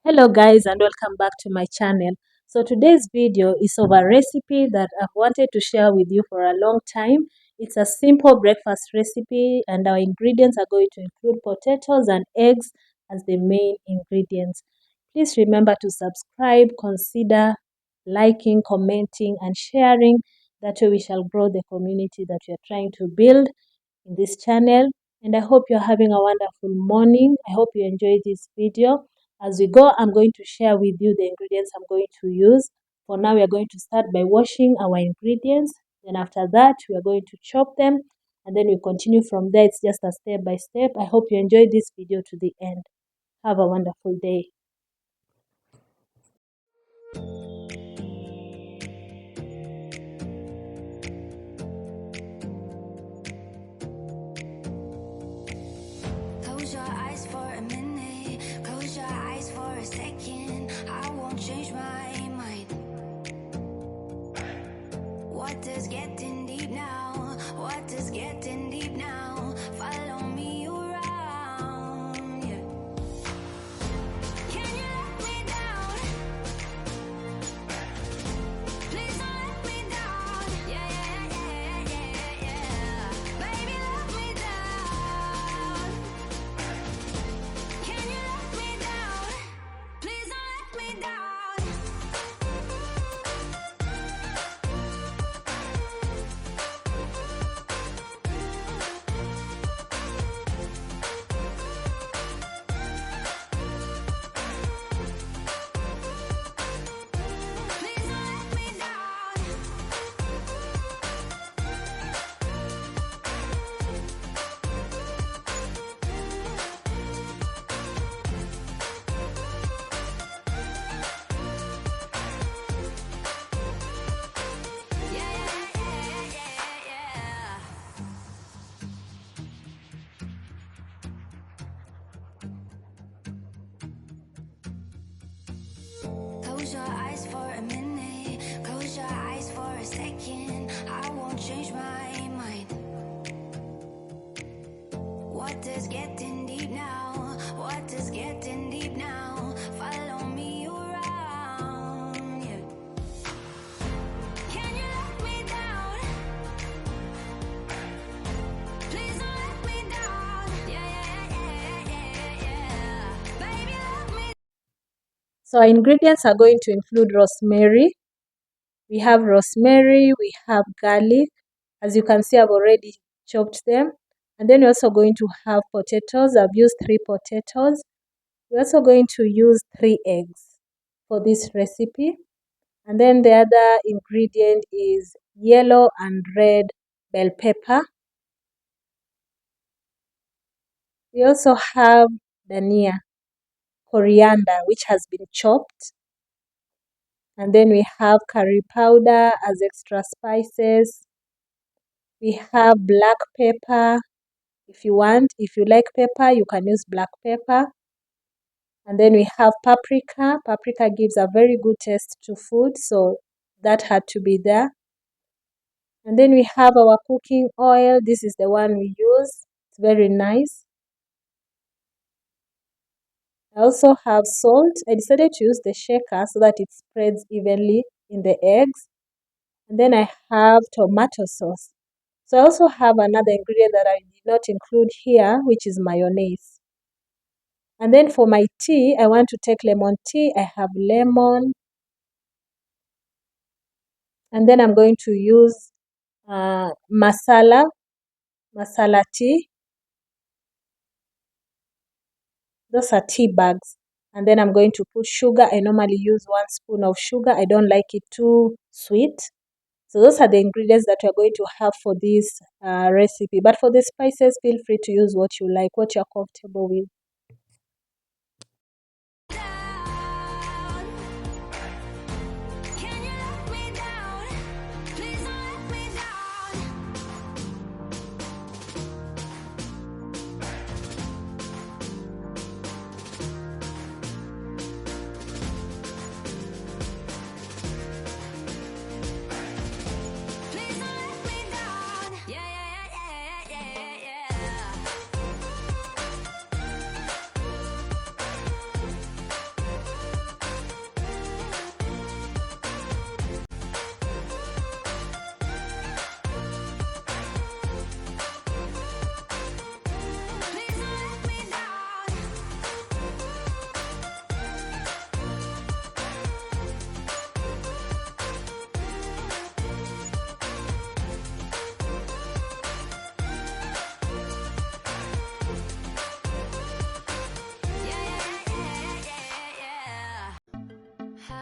Hello guys, and welcome back to my channel. So today's video is of a recipe that I've wanted to share with you for a long time. It's a simple breakfast recipe and our ingredients are going to include potatoes and eggs as the main ingredients. Please remember to subscribe, consider liking, commenting and sharing. That way we shall grow the community that we are trying to build in this channel. And I hope you're having a wonderful morning. I hope you enjoyed this video. As we go, I'm going to share with you the ingredients I'm going to use. For now, we are going to start by washing our ingredients. Then after that, we are going to chop them. And then we continue from there. It's just a step by step. I hope you enjoyed this video to the end. Have a wonderful day. Close your eyes for a minute, close your eyes for a second. I won't change my mind. Water's getting deep now, water's getting deep now. Follow me around, yeah. Can you let me down? Please don't let me down. Yeah, yeah, yeah, yeah, yeah. Baby, let me down. Can you let me down? Please don't let me down. Please don't let me down. Yeah, yeah, yeah, yeah, yeah. Close your eyes for a minute, close your eyes for a second. I won't change my mind. Water's getting deep now, water's getting deep now. Follow me around, yeah. Can you let me down? Please don't let me down. Yeah, yeah, yeah, yeah, yeah. Baby, let me. So our ingredients are going to include rosemary. We have rosemary, we have garlic. As you can see, I've already chopped them. And then we're also going to have potatoes. I've used 3 potatoes. We're also going to use 3 eggs for this recipe. And then the other ingredient is yellow and red bell pepper. We also have dhania, coriander, which has been chopped. And then we have curry powder as extra spices. We have black pepper. If you like pepper, you can use black pepper. And then we have paprika. Paprika gives a very good taste to food, so that had to be there. And then we have our cooking oil. This is the one we use. It's very nice. I also have salt. I decided to use the shaker so that it spreads evenly in the eggs. And then I have tomato sauce. So I also have another ingredient that I did not include here, which is mayonnaise. And then for my tea, I want to take lemon tea. I have lemon. And then I'm going to use masala tea. Those are tea bags. And then I'm going to put sugar. I normally use 1 spoon of sugar. I don't like it too sweet. So those are the ingredients that we're going to have for this recipe. But for the spices, feel free to use what you like, what you're comfortable with. Can you let me down? Please don't let me down. Please don't let me down. Yeah, yeah, yeah, yeah, yeah, yeah.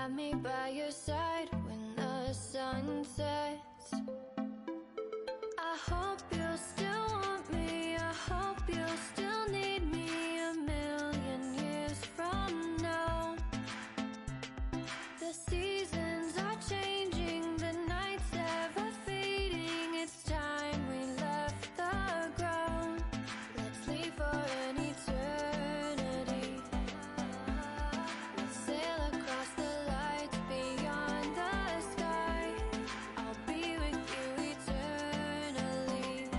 Have me by your side when the sun sets. I hope you'll still want me, I hope you'll still need me 1,000,000 years from now. The seasons are changing, the nights ever fading. It's time we left the ground. Let's leave for an eternity. We'll sail across the lights beyond the sky. I'll be with you eternally.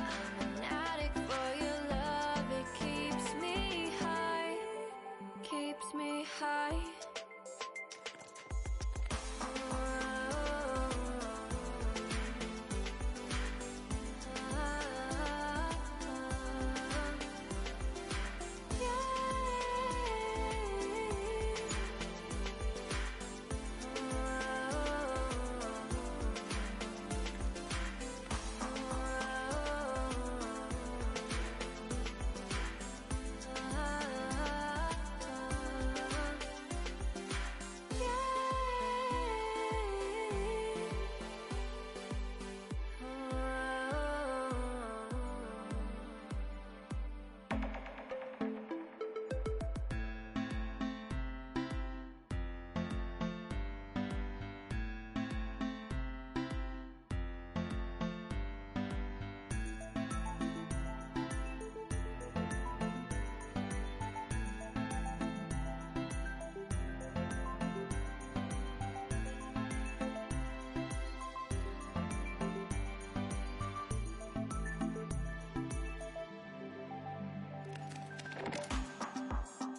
I'm an addict for your love, it keeps me high, keeps me high.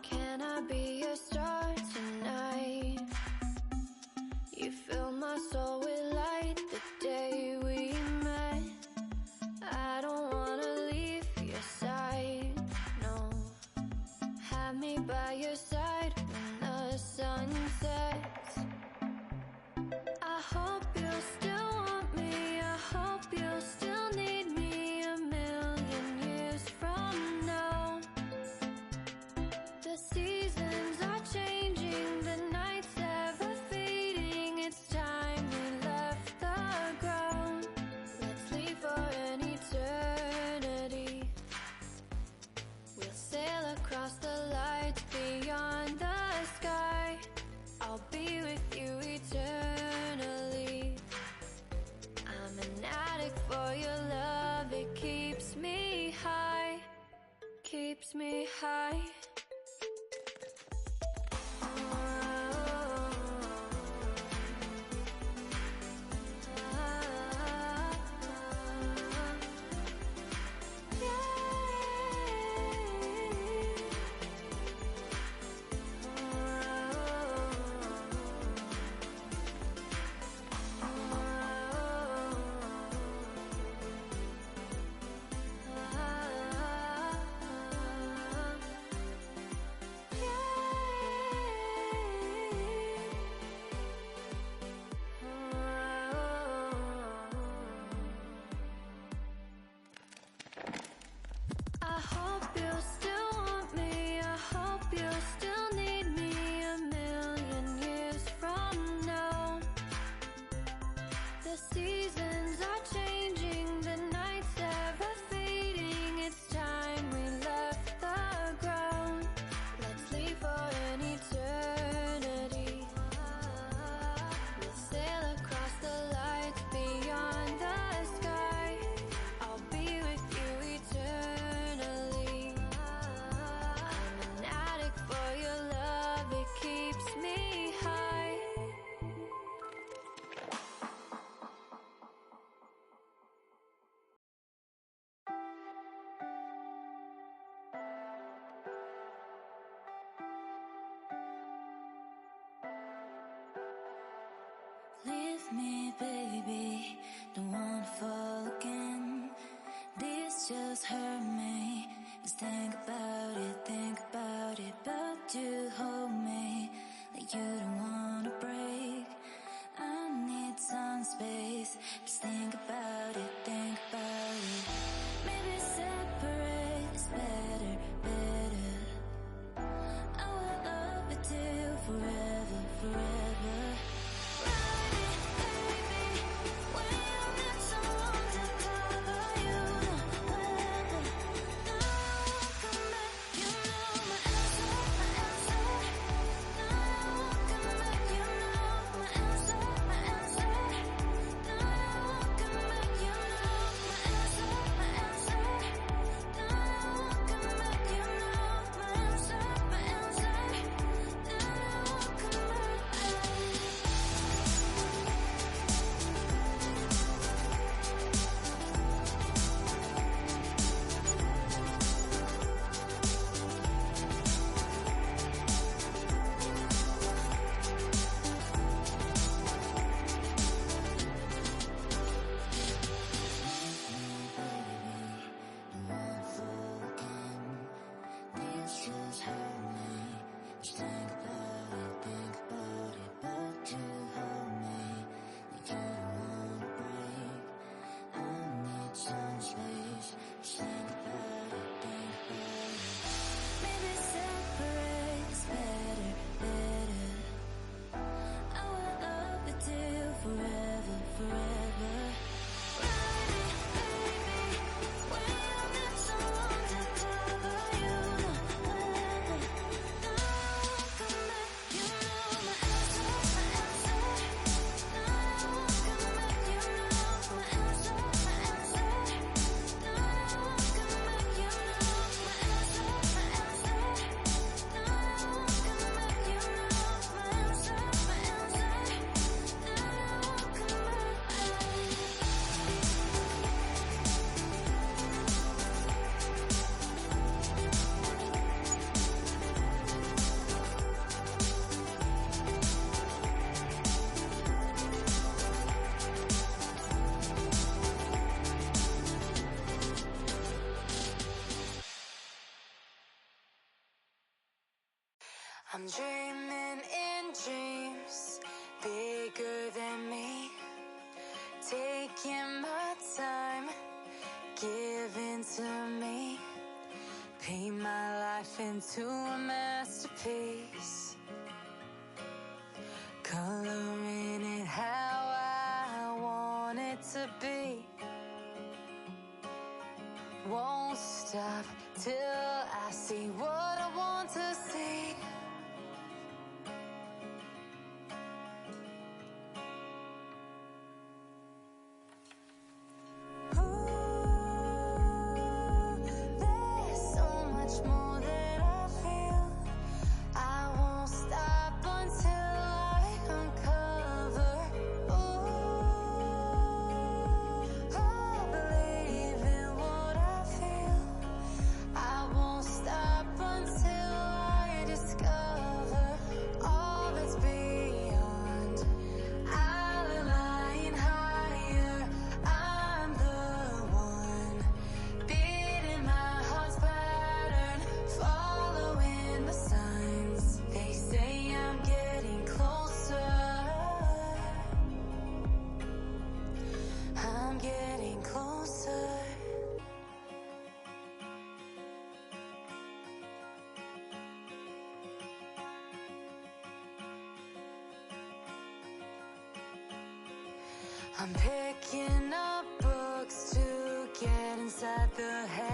Can I be your star tonight? You fill my soul with light the day we met. I don't wanna leave your side, no. Have me by your side when the sun sets. I hope you'll still want me, I hope you'll still need me 1,000,000 years from now. The seasons are changing, the nights ever fading. It's time we left the ground. Let's leave for an eternity. We'll sail across the lights beyond the sky. I'll be with you eternally. I'm an addict for your love, it keeps me high, keeps me high. I hope you'll still want me, I hope you'll still need me 1,000,000 years from now. The seasons are changing, the nights ever fading. It's time we left the ground. Let's leave for an eternity. We'll sail across the lights beyond the sky. I'll be with you eternally. I'm an addict for your love, it keeps me high. Leave me, baby, don't wanna fall again. This just hurt me. Just think about it, but you hold me like you don't wanna break. I need some space. Just think about it, Maybe separate is better. I will love you till forever. I'm dreaming in dreams bigger than me, taking my time, giving to me, paint my life into a masterpiece, coloring it how I want it to be. Won't stop till I see what I want to see. I'm picking up books to get inside the head.